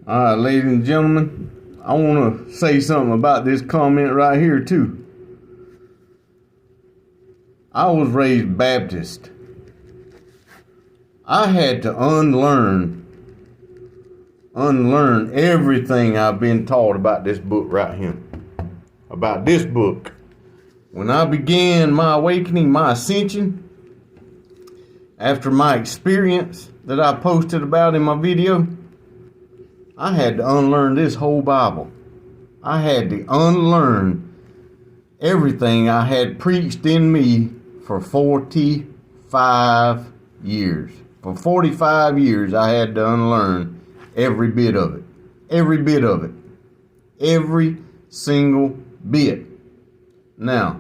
All right, ladies and gentlemen, I want to say something about this comment right here, too. I was raised Baptist. I had to unlearn everything I've been taught about this book right here. About this book. When I began my awakening, my ascension, after my experience that I posted about in my video, I had to unlearn this whole Bible. I had to unlearn everything I had preached in me for 45 years. For 45 years, I had to unlearn every bit of it. Every bit of it. Every single bit. Now,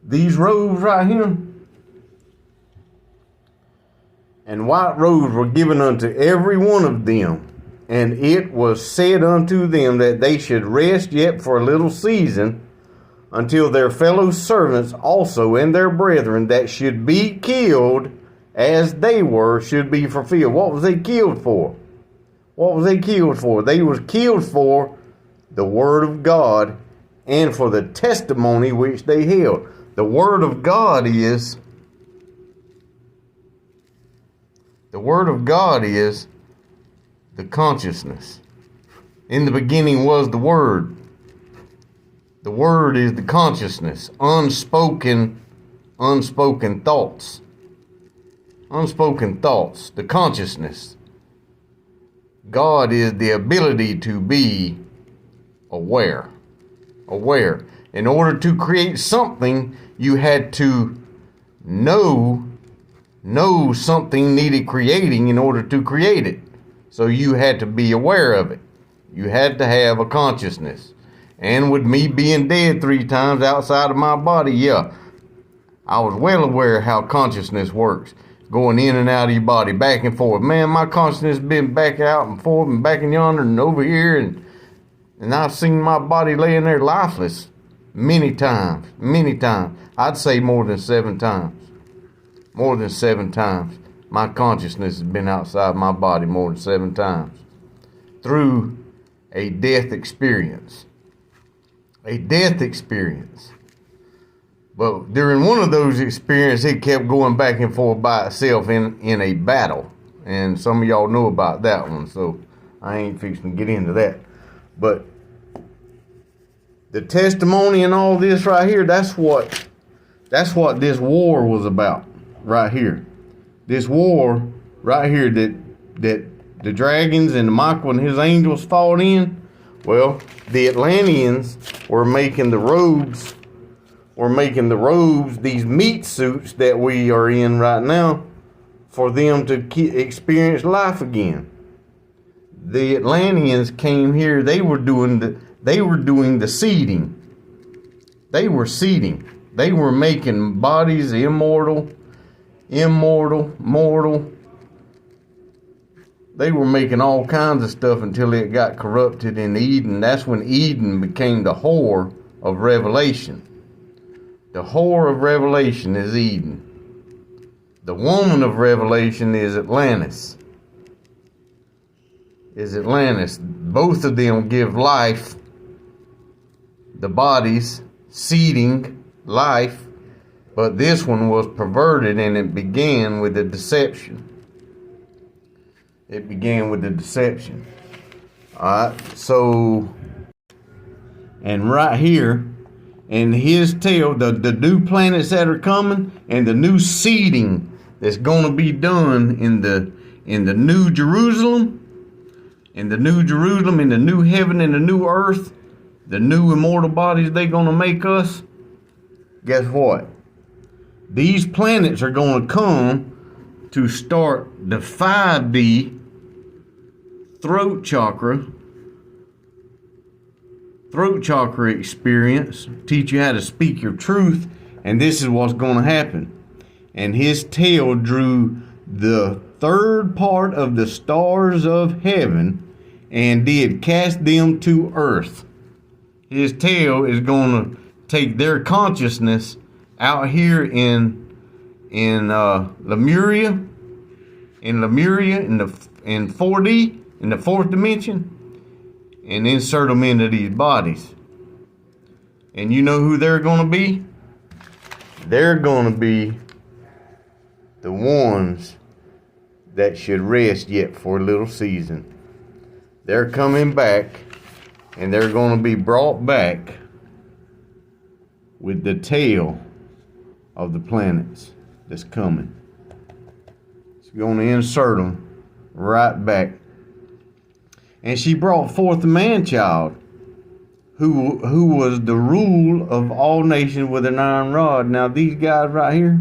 these robes right here and white robes were given unto every one of them. And it was said unto them that they should rest yet for a little season, until their fellow servants also and their brethren that should be killed as they were should be fulfilled. What was they killed for? What was they killed for? They was killed for the word of God and for the testimony which they held. The word of God is the consciousness. In the beginning was the Word. The Word is the consciousness. Unspoken thoughts. Unspoken thoughts. The consciousness. God is the ability to be aware. Aware. In order to create something, you had to know something needed creating in order to create it. So you had to be aware of it. You had to have a consciousness. And with me being dead 3 times outside of my body, yeah, I was well aware how consciousness works. Going in and out of your body, back and forth. Man, my consciousness has been back out and forth and back and yonder and over here. And I've seen my body laying there lifeless many times. Many times. I'd say more than 7 times. More than 7 times. My consciousness has been outside my body more than 7 times. Through a death experience. A death experience. But during one of those experiences, it kept going back and forth by itself in a battle. And some of y'all know about that one, so I ain't fixing to get into that. But the testimony and all this right here, that's what this war was about right here. This war right here that the dragons and Michael and his angels fought in. Well, the Atlanteans were making the robes, these meat suits that we are in right now, for them to experience life again. The Atlanteans came here. They were doing the seeding. They were seeding. They were making bodies immortal, mortal. They were making all kinds of stuff until it got corrupted in Eden. That's when Eden became the whore of Revelation. The whore of Revelation is Eden. The woman of Revelation is Atlantis. Both of them give life, the bodies, seeding life. But this one was perverted, and it began with the deception. Alright, so, and right here, in his tail, the new planets that are coming, and the new seeding that's going to be done in the New Jerusalem, in the New heaven and the new earth, the new immortal bodies they're going to make us. Guess what? These planets are going to come to start the 5D throat chakra experience, teach you how to speak your truth, and this is what's going to happen. And his tail drew the 3rd part of the stars of heaven and did cast them to earth. His tail is going to take their consciousness out here in Lemuria, in 4D, in the 4th dimension, and insert them into these bodies. And you know who they're going to be? They're going to be the ones that should rest yet for a little season. They're coming back, and they're going to be brought back with the tail of the planets that's coming. It's going to insert them right back. And she brought forth a man-child who was the rule of all nations with an iron rod. Now these guys right here,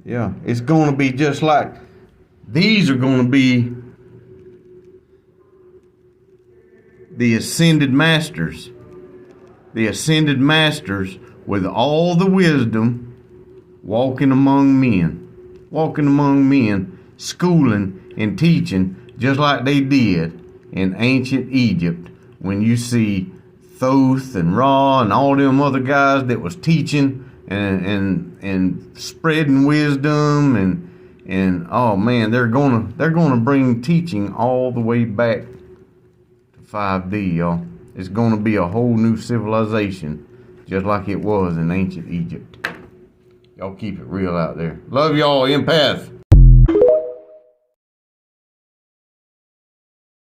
yeah, it's going to be just like, these are going to be the ascended masters. The ascended masters with all the wisdom, walking among men, schooling and teaching just like they did in ancient Egypt. When you see Thoth and Ra and all them other guys that was teaching and spreading wisdom and oh man, they're gonna bring teaching all the way back to 5D, y'all. It's gonna be a whole new civilization, just like it was in ancient Egypt. Y'all keep it real out there. Love y'all, empath.